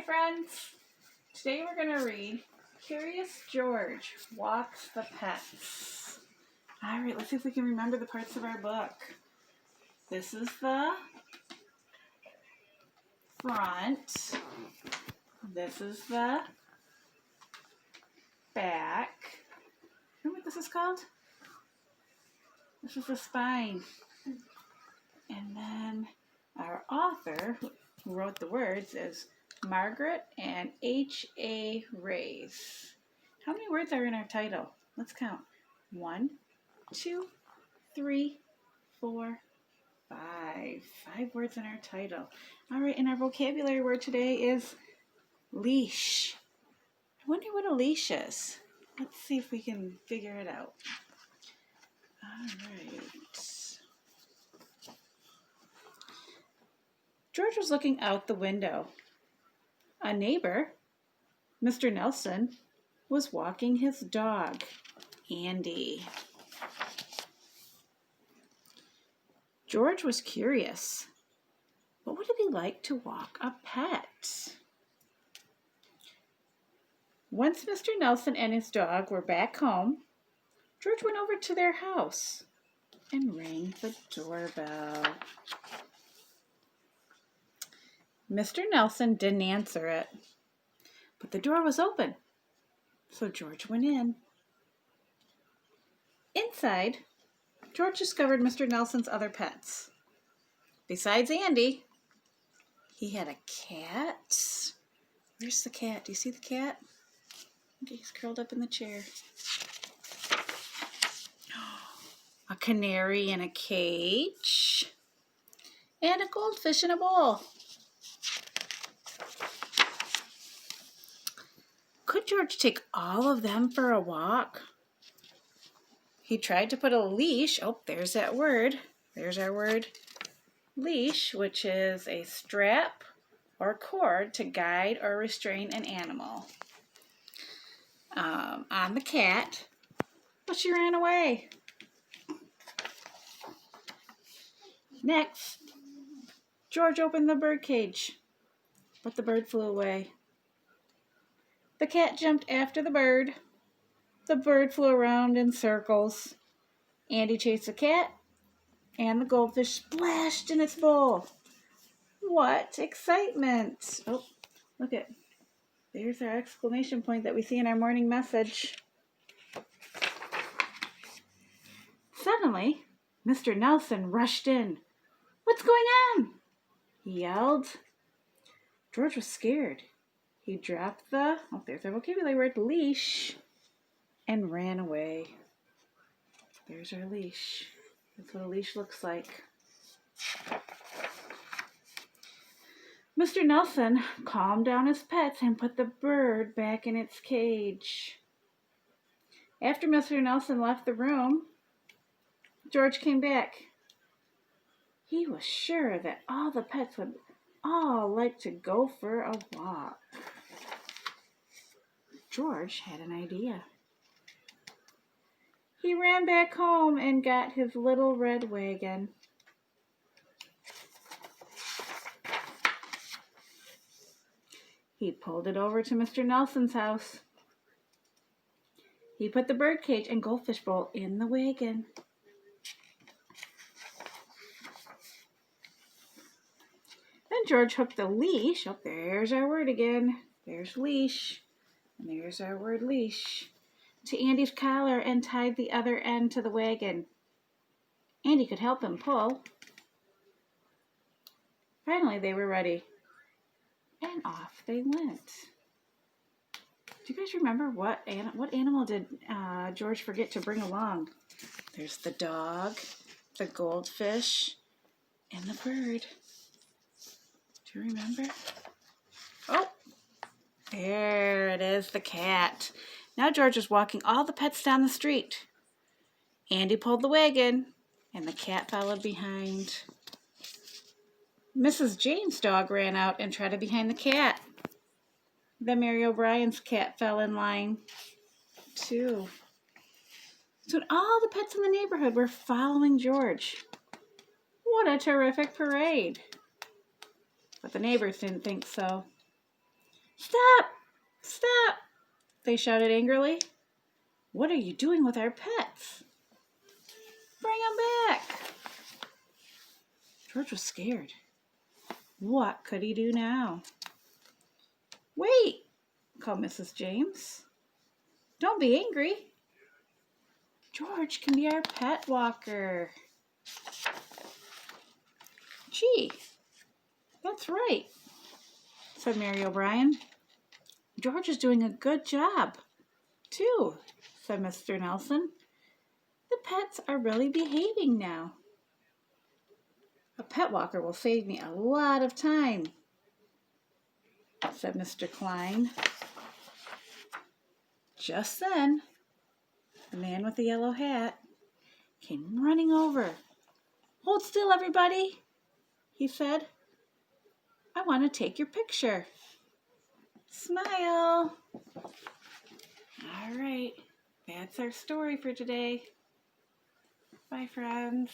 Hi friends! Today we're going to read Curious George Walks the Pets. Alright, let's see if we can remember the parts of our book. This is the front. This is the back. You know what this is called? This is the spine. And then our author, who wrote the words, is Margaret and H.A. Rays. How many words are in our title? Let's count. 1, 2, 3, 4, 5. 5 words in our title. All right, and our vocabulary word today is leash. I wonder what a leash is. Let's see if we can figure it out. All right. George was looking out the window. A neighbor, Mr. Nelson, was walking his dog, Andy. George was curious. What would it be like to walk a pet? Once Mr. Nelson and his dog were back home, George went over to their house and rang the doorbell. Mr. Nelson didn't answer it, but the door was open, so George went in. Inside, George discovered Mr. Nelson's other pets. Besides Andy, he had a cat. Where's the cat? Do you see the cat? Okay, he's curled up in the chair. A canary in a cage, and a goldfish in a bowl. Could George take all of them for a walk? He tried to put a leash. Oh, there's that word. There's our word, leash, which is a strap or cord to guide or restrain an animal. On the cat, but she ran away. Next, George opened the bird cage, but the bird flew away. The cat jumped after the bird. The bird flew around in circles. Andy chased the cat, and the goldfish splashed in its bowl. What excitement! Oh, look at, there's our exclamation point that we see in our morning message. Suddenly, Mr. Nelson rushed in. "What's going on?" he yelled. George was scared. He dropped there's our vocabulary word, leash, and ran away. There's our leash. That's what a leash looks like. Mr. Nelson calmed down his pets and put the bird back in its cage. After Mr. Nelson left the room, George came back. He was sure that all the pets would all like to go for a walk. George had an idea. He ran back home and got his little red wagon. He pulled it over to Mr. Nelson's house. He put the bird cage and goldfish bowl in the wagon. Then George hooked the leash. Oh, there's our word again. There's leash. And there's our word leash. To Andy's collar and tied the other end to the wagon. Andy could help him pull. Finally, they were ready. And off they went. Do you guys remember what animal did George forget to bring along? There's the dog, the goldfish, and the bird. Do you remember? Oh, there it is, the cat. Now George was walking all the pets down the street. Andy pulled the wagon, and the cat followed behind. Mrs. Jane's dog ran out and trotted behind the cat. Then Mary O'Brien's cat fell in line, too. Soon all the pets in the neighborhood were following George. What a terrific parade! But the neighbors didn't think so. Stop! Stop! They shouted angrily. What are you doing with our pets? Bring them back! George was scared. What could he do now? Wait, called Mrs. James. Don't be angry. George can be our pet walker. Gee, that's right, said Mary O'Brien. George is doing a good job, too, said Mr. Nelson. The pets are really behaving now. A pet walker will save me a lot of time, said Mr. Klein. Just then, the man with the yellow hat came running over. Hold still, everybody, he said. I want to take your picture. Smile. All right, that's our story for today. Bye, friends.